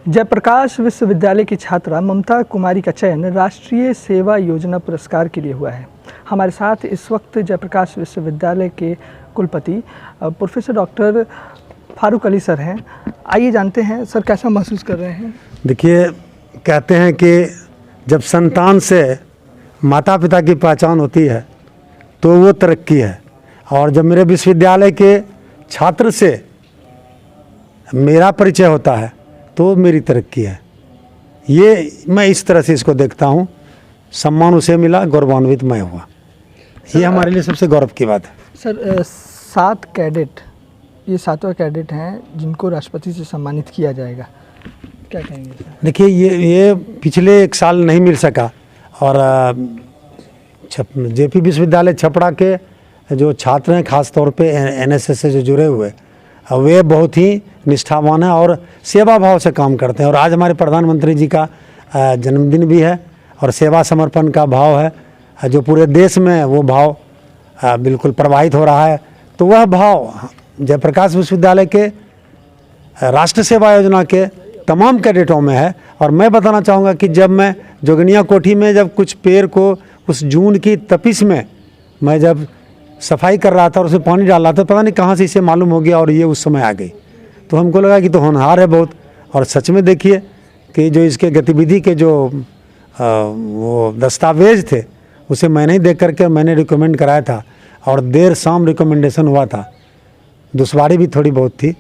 जयप्रकाश विश्वविद्यालय की छात्रा ममता कुमारी का चयन राष्ट्रीय सेवा योजना पुरस्कार के लिए हुआ है। हमारे साथ इस वक्त जयप्रकाश विश्वविद्यालय के कुलपति professor doctor Farooq Ali sir हैं। आइए जानते हैं सर कैसा महसूस कर रहे हैं। देखिए, कहते हैं कि जब संतान से माता पिता की पहचान होती है तो वो तरक्की है, और जब मेरे विश्वविद्यालय के छात्र से मेरा परिचय होता है तो मेरी तरक्की है। ये मैं इस तरह से इसको देखता हूँ। सम्मान उसे मिला, गौरवान्वित मैं हुआ। ये हमारे लिए सबसे गौरव की बात है। सर 7 कैडेट, ये 7वां कैडेट हैं जिनको राष्ट्रपति से सम्मानित किया जाएगा, क्या कहेंगे सर? देखिए, ये पिछले 1 साल नहीं मिल सका, और जेपी विश्वविद्यालय छपरा के जो छात्र हैं, ख़ास तौर पे एनएसएस से जो जुड़े हुए, वे बहुत ही निष्ठावान हैं और सेवा भाव से काम करते हैं। और आज हमारे प्रधानमंत्री जी का जन्मदिन भी है, और सेवा समर्पण का भाव है जो पूरे देश में वो भाव बिल्कुल प्रवाहित हो रहा है। तो वह भाव जयप्रकाश विश्वविद्यालय के राष्ट्र सेवा योजना के तमाम कैडेटों में है। और मैं बताना चाहूँगा कि जब मैं जोगिनिया कोठी में जब कुछ पेड़ को उस जून की तपिश में मैं जब सफाई कर रहा था और उसमें पानी डाल रहा था, पता नहीं कहाँ से इसे मालूम हो गया और ये उस समय आ गई। तो हमको लगा कि तो होनहार है बहुत। और सच में देखिए कि जो इसके गतिविधि के जो वो दस्तावेज थे उसे मैंने ही देख करके मैंने रिकमेंड कराया था, और देर शाम रिकमेंडेशन हुआ था। दुश्वारी भी थोड़ी बहुत थी,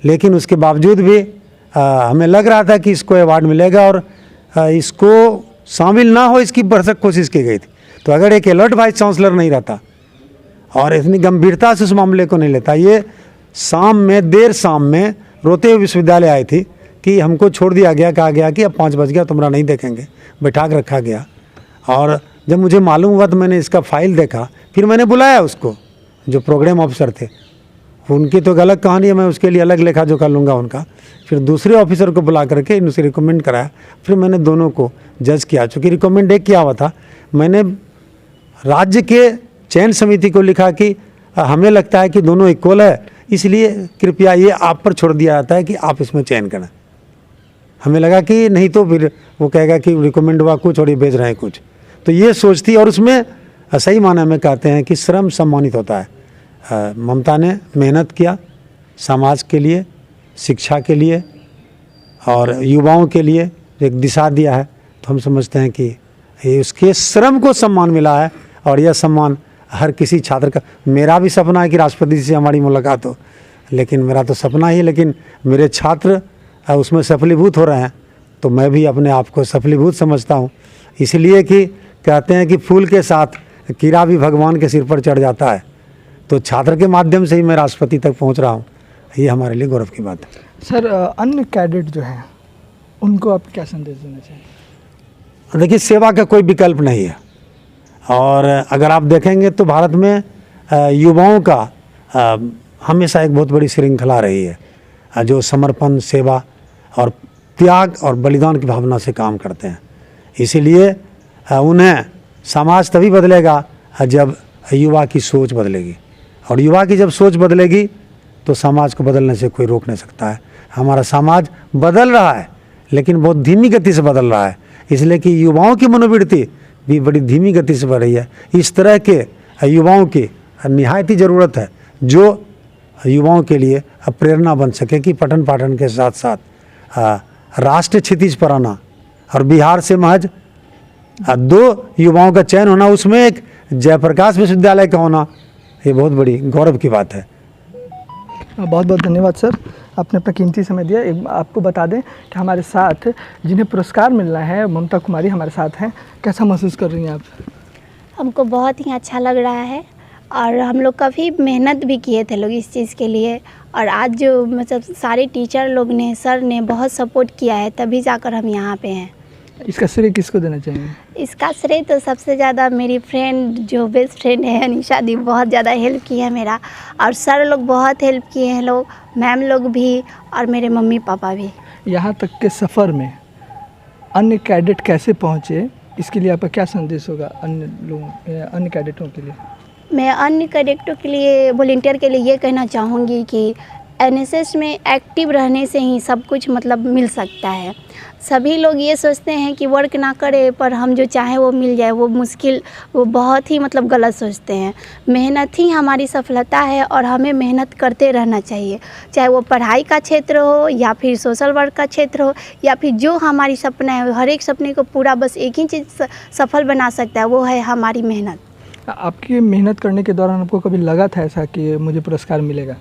लेकिन उसके बावजूद भी हमें लग रहा था कि इसको अवार्ड मिलेगा, और इसको शामिल ना हो इसकी भरसक कोशिश की गई थी। तो अगर एक अलर्ट वाइस चांसलर नहीं रहता और इतनी गंभीरता से उस मामले को नहीं लेता, ये देर शाम में रोते हुए विश्वविद्यालय आई थी कि हमको छोड़ दिया गया, कहा गया कि अब 5 बज गया, तुम्हारा नहीं देखेंगे, बैठा के रखा गया। और जब मुझे मालूम हुआ तो मैंने इसका फाइल देखा, फिर मैंने बुलाया उसको, जो प्रोग्राम ऑफिसर थे। उनकी तो अलग कहानी है, मैं उसके लिए अलग लेखा जोखा लूँगा उनका। फिर दूसरे ऑफिसर को बुला करके इनसे रिकमेंड कराया, फिर मैंने दोनों को जज किया। चूँकि रिकमेंड एक किया हुआ था, मैंने राज्य के चयन समिति को लिखा कि हमें लगता है कि दोनों इक्वल है, इसलिए कृपया ये आप पर छोड़ दिया जाता है कि आप इसमें चयन करें। हमें लगा कि नहीं तो फिर वो कहेगा कि रिकमेंड हुआ कुछ और ये भेज रहे हैं कुछ। तो ये सोच थी, और उसमें सही माने में कहते हैं कि श्रम सम्मानित होता है। ममता ने मेहनत किया समाज के लिए, शिक्षा के लिए और युवाओं के लिए एक दिशा दिया है। तो हम समझते हैं कि ये उसके श्रम को सम्मान मिला है, और यह सम्मान हर किसी छात्र का। मेरा भी सपना है कि राष्ट्रपति से हमारी मुलाकात हो, लेकिन मेरा तो सपना ही है, लेकिन मेरे छात्र उसमें सफलीभूत हो रहे हैं, तो मैं भी अपने आप को सफलीभूत समझता हूँ। इसलिए कि कहते हैं कि फूल के साथ कीड़ा भी भगवान के सिर पर चढ़ जाता है। तो छात्र के माध्यम से ही मैं राष्ट्रपति तक पहुँच रहा हूँ, ये हमारे लिए गौरव की बात है। सर अन्य कैडेट जो हैं उनको आप क्या संदेश देना चाहिए? देखिए, सेवा का कोई विकल्प नहीं है, और अगर आप देखेंगे तो भारत में युवाओं का हमेशा एक बहुत बड़ी श्रृंखला रही है, जो समर्पण, सेवा और त्याग और बलिदान की भावना से काम करते हैं। इसीलिए उन्हें समाज तभी बदलेगा जब युवा की सोच बदलेगी, और युवा की जब सोच बदलेगी तो समाज को बदलने से कोई रोक नहीं सकता है। हमारा समाज बदल रहा है, लेकिन बहुत धीमी गति से बदल रहा है, इसलिए कि युवाओं की मनोवृत्ति भी बड़ी धीमी गति से बढ़ रही है। इस तरह के युवाओं की निहायत ही ज़रूरत है, जो युवाओं के लिए प्रेरणा बन सके कि पठन पाठन के साथ साथ राष्ट्र क्षितिज पर आना, और बिहार से महज 2 युवाओं का चयन होना, उसमें एक जयप्रकाश विश्वविद्यालय का होना, ये बहुत बड़ी गौरव की बात है। बहुत बहुत धन्यवाद सर, आपने अपना कीमती समय दिया। एक आपको बता दें कि हमारे साथ जिन्हें पुरस्कार मिलना है, ममता कुमारी हमारे साथ हैं। कैसा महसूस कर रही हैं आप? हमको बहुत ही अच्छा लग रहा है, और हम लोग काफ़ी मेहनत भी किए थे लोग इस चीज़ के लिए, और आज जो मतलब सारे टीचर लोग ने, सर ने बहुत सपोर्ट किया है, तभी जाकर हम यहाँ पे हैं। इसका श्रेय किसको देना चाहिए? इसका श्रेय तो सबसे ज़्यादा मेरी फ्रेंड, जो बेस्ट फ्रेंड है अनीशा दी, बहुत ज़्यादा हेल्प की है मेरा, और सर लोग बहुत हेल्प किए हैं लोग, मैम लोग भी, और मेरे मम्मी पापा भी। यहाँ तक के सफ़र में अन्य कैडेट कैसे पहुँचे, इसके लिए आपका क्या संदेश होगा अन्य लोगों, अन्य कैडेटों के लिए? मैं अन्य कैडेटों के लिए, वॉलंटियर के लिए ये कहना चाहूँगी कि एनएसएस में एक्टिव रहने से ही सब कुछ मतलब मिल सकता है। सभी लोग ये सोचते हैं कि वर्क ना करें पर हम जो चाहें वो मिल जाए, वो मुश्किल, वो बहुत ही मतलब गलत सोचते हैं। मेहनत ही हमारी सफलता है और हमें मेहनत करते रहना चाहिए, चाहे वो पढ़ाई का क्षेत्र हो या फिर सोशल वर्क का क्षेत्र हो या फिर जो हमारी सपना है। हर एक सपने को पूरा बस एक ही चीज़ सफल बना सकता है, वो है हमारी मेहनत। आपकी मेहनत करने के दौरान आपको कभी लगा था ऐसा कि मुझे पुरस्कार मिलेगा?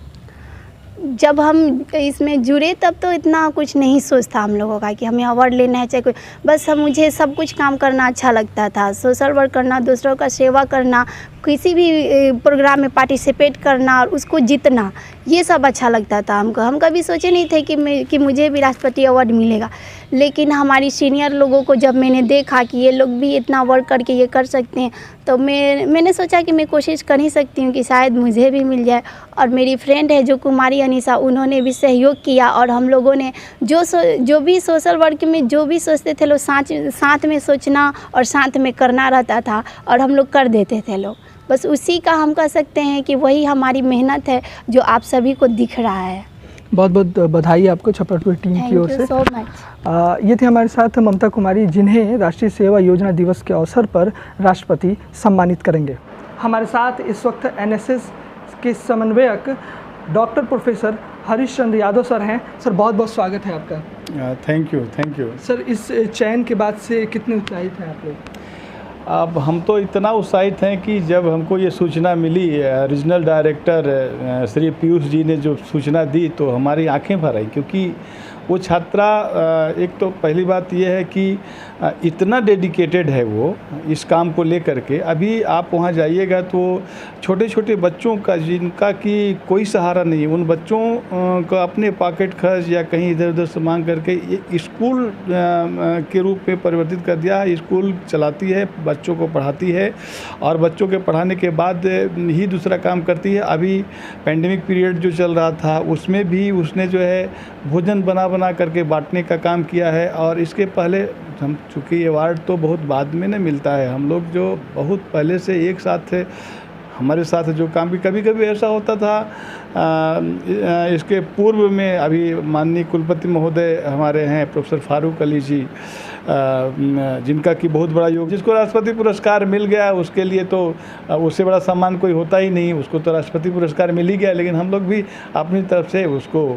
जब हम इसमें जुड़े तब तो इतना कुछ नहीं सोच था हम लोगों का कि हमें अवार्ड लेना है चाहे कोई, बस मुझे सब कुछ काम करना अच्छा लगता था। सोशल वर्क करना, दूसरों का सेवा करना, किसी भी प्रोग्राम में पार्टिसिपेट करना और उसको जीतना, ये सब अच्छा लगता था हमको। हम कभी सोचे नहीं थे कि मुझे भी राष्ट्रपति अवार्ड मिलेगा। लेकिन हमारी सीनियर लोगों को जब मैंने देखा कि ये लोग भी इतना वर्क करके ये कर सकते हैं, तो मैंने सोचा कि मैं कोशिश कर ही सकती हूँ कि शायद मुझे भी मिल जाए। और मेरी फ्रेंड है जो कुमारी अनीसा, उन्होंने भी सहयोग किया और हम लोगों ने जो भी सोशल वर्क में जो भी सोचते थे लोग, साथ में सोचना और साथ में करना रहता था और हम लोग कर देते थे लोग। बस उसी का हम कह सकते हैं कि वही हमारी मेहनत है जो आप सभी को दिख रहा है। बहुत बहुत बधाई आपको छपरपुर टीम की ओर से। Thank you so much. ये थे हमारे साथ ममता कुमारी, जिन्हें राष्ट्रीय सेवा योजना दिवस के अवसर पर राष्ट्रपति सम्मानित करेंगे। हमारे साथ इस वक्त एनएसएस के समन्वयक doctor professor Harish Chandra Yadav sir हैं। सर बहुत बहुत स्वागत है आपका। थैंक यू सर, इस चयन के बाद से कितने उत्साहित हैं आप लोग? अब हम तो इतना उत्साहित हैं कि जब हमको ये सूचना मिली, रीजनल डायरेक्टर श्री पीयूष जी ने जो सूचना दी तो हमारी आंखें भर आई। क्योंकि वो छात्रा, एक तो पहली बात ये है कि इतना डेडिकेटेड है वो इस काम को लेकर के। अभी आप वहाँ जाइएगा तो छोटे छोटे बच्चों का, जिनका कि कोई सहारा नहीं है, उन बच्चों को अपने पॉकेट खर्च या कहीं इधर उधर से मांग करके स्कूल के रूप में परिवर्तित कर दिया। स्कूल चलाती है, बच्चों को पढ़ाती है और बच्चों के पढ़ाने के बाद ही दूसरा काम करती है। अभी पेंडेमिक पीरियड जो चल रहा था उसमें भी उसने जो है भोजन बना करके बांटने का काम किया है। और इसके पहले हम, चूँकि अवार्ड तो बहुत बाद में न मिलता है, हम लोग जो बहुत पहले से एक साथ थे, हमारे साथ जो काम भी कभी कभी ऐसा होता था। इसके पूर्व में अभी माननीय कुलपति महोदय हमारे हैं प्रोफेसर फारूक अली जी, जिनका कि बहुत बड़ा योग, जिसको राष्ट्रपति पुरस्कार मिल गया, उसके लिए तो उससे बड़ा सम्मान कोई होता ही नहीं। उसको तो राष्ट्रपति पुरस्कार मिल ही गया, लेकिन हम लोग भी अपनी तरफ से उसको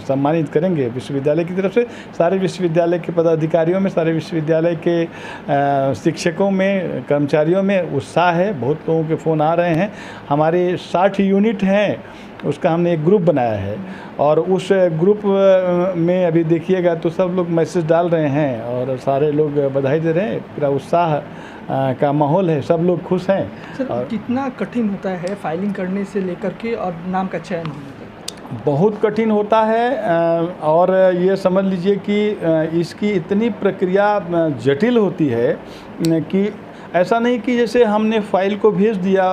सम्मानित करेंगे विश्वविद्यालय की तरफ से। सारे विश्वविद्यालय के पदाधिकारियों में, सारे विश्वविद्यालय के शिक्षकों में, कर्मचारियों में उत्साह है। बहुत लोगों के फ़ोन आ रहे हैं। हमारे 60 यूनिट हैं, उसका हमने एक ग्रुप बनाया है और उस ग्रुप में अभी देखिएगा तो सब लोग मैसेज डाल रहे हैं और सारे लोग बधाई दे रहे हैं। पूरा उत्साह का माहौल है, सब लोग खुश हैं। सर, और कितना कठिन होता है फाइलिंग करने से लेकर के और नाम का चयन होने तक? बहुत कठिन होता है और ये समझ लीजिए कि इसकी इतनी प्रक्रिया जटिल होती है कि ऐसा नहीं कि जैसे हमने फ़ाइल को भेज दिया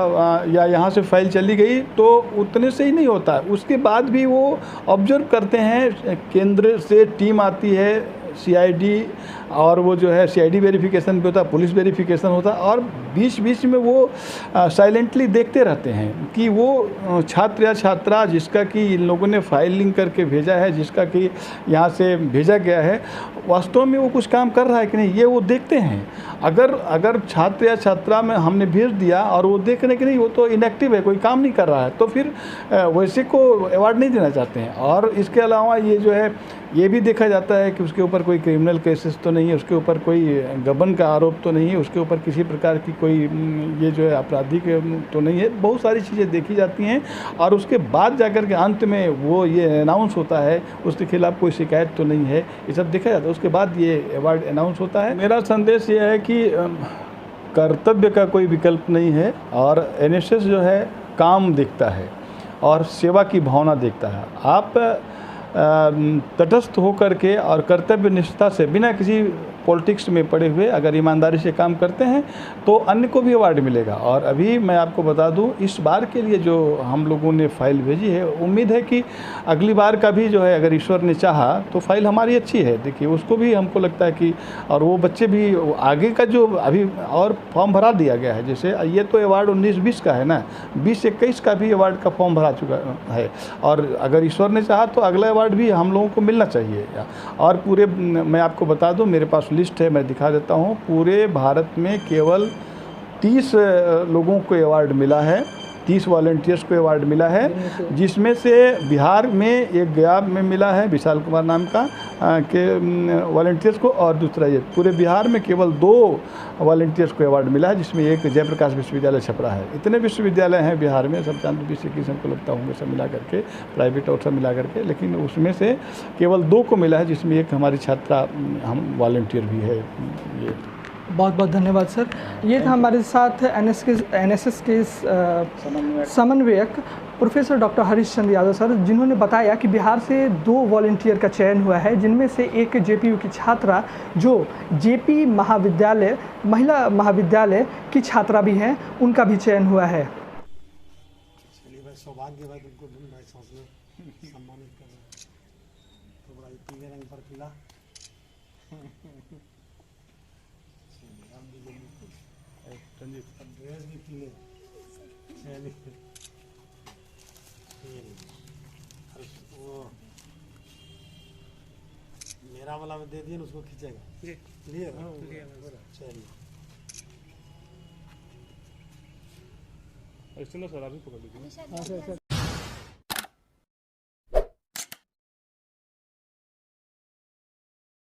या यहाँ से फ़ाइल चली गई तो उतने से ही नहीं होता। उसके बाद भी वो ऑब्जर्व करते हैं, केंद्र से टीम आती है, सीआईडी, और वो जो है सीआईडी वेरिफिकेशन भी होता है, पुलिस वेरिफिकेशन होता है और बीच बीच में वो साइलेंटली देखते रहते हैं कि वो छात्र या छात्रा जिसका कि इन लोगों ने फाइलिंग करके भेजा है, जिसका कि यहाँ से भेजा गया है, वास्तव में वो कुछ काम कर रहा है कि नहीं, ये वो देखते हैं। अगर छात्र या छात्रा में हमने भेज दिया और वो देख रहे कि नहीं, वो तो इनएक्टिव है, कोई काम नहीं कर रहा है, तो फिर वैसे को अवार्ड नहीं देना चाहते हैं। और इसके अलावा ये जो है ये भी देखा जाता है कि उसके ऊपर कोई क्रिमिनल केसेस तो नहीं है, उसके ऊपर कोई गबन का आरोप तो नहीं है, उसके ऊपर किसी प्रकार की कोई ये जो है आपराधिक तो नहीं है। बहुत सारी चीज़ें देखी जाती हैं और उसके बाद जाकर के अंत में वो ये अनाउंस होता है, उसके खिलाफ़ कोई शिकायत तो नहीं है, ये सब देखा जाता है। उसके बाद ये अवार्ड अनाउंस होता है। मेरा संदेश ये है कि कर्तव्य का कोई विकल्प नहीं है और एनएसएस जो है काम देखता है और सेवा की भावना देखता है। आप तटस्थ होकर के और कर्तव्य निष्ठा से, बिना किसी पॉलिटिक्स में पड़े हुए अगर ईमानदारी से काम करते हैं तो अन्य को भी अवार्ड मिलेगा। और अभी मैं आपको बता दूं, इस बार के लिए जो हम लोगों ने फाइल भेजी है, उम्मीद है कि अगली बार का भी जो है, अगर ईश्वर ने चाहा तो फाइल हमारी अच्छी है। देखिए उसको भी हमको लगता है कि, और वो बच्चे भी आगे का जो अभी और फॉर्म भरा दिया गया है, जैसे ये तो अवार्ड 19-20 का है ना, 20-21 का भी अवार्ड का फॉर्म भरा चुका है। और अगर ईश्वर ने चाहा तो अगला अवार्ड भी हम लोगों को मिलना चाहिए। और पूरे, मैं आपको बता दूं, मेरे पास लिस्ट है, मैं दिखा देता हूं, पूरे भारत में केवल 30 लोगों को अवार्ड मिला है, 30 वॉलंटियर्स को अवार्ड मिला है, जिसमें से बिहार में एक गया में मिला है, विशाल कुमार नाम का के वॉलंटियर्स को, और दूसरा ये पूरे बिहार में केवल 2 वॉलंटियर्स को अवार्ड मिला है, जिसमें एक जयप्रकाश विश्वविद्यालय छपरा है। इतने विश्वविद्यालय हैं बिहार में, सब चांद 20-21 हमको लगता होंगे, सब मिला करके, प्राइवेट और सब मिला करके, लेकिन उसमें से केवल 2 को मिला है, जिसमें एक हमारी छात्रा हम वॉलंटियर भी है। ये बहुत बहुत धन्यवाद सर। ये था हमारे साथ एनएसएस के समन्वयक professor doctor Harish Chandra Yadav sir, जिन्होंने बताया कि बिहार से 2 वॉलंटियर का चयन हुआ है, जिनमें से एक जेपीयू की छात्रा जो जेपी महाविद्यालय, महिला महाविद्यालय की छात्रा भी हैं, उनका भी चयन हुआ है। चलिए भाई, सौभाग्य भाई तुमको भाई सांस में सम्मानित कर रहे हैं, तो बड़ा पीले रंग पर पीला। ड्रेस भी पीले। वो मेरा वाला में दे दिए ना, उसको खींचेगा। लिए चलिए सर, आप ही पकड़ लीजिए।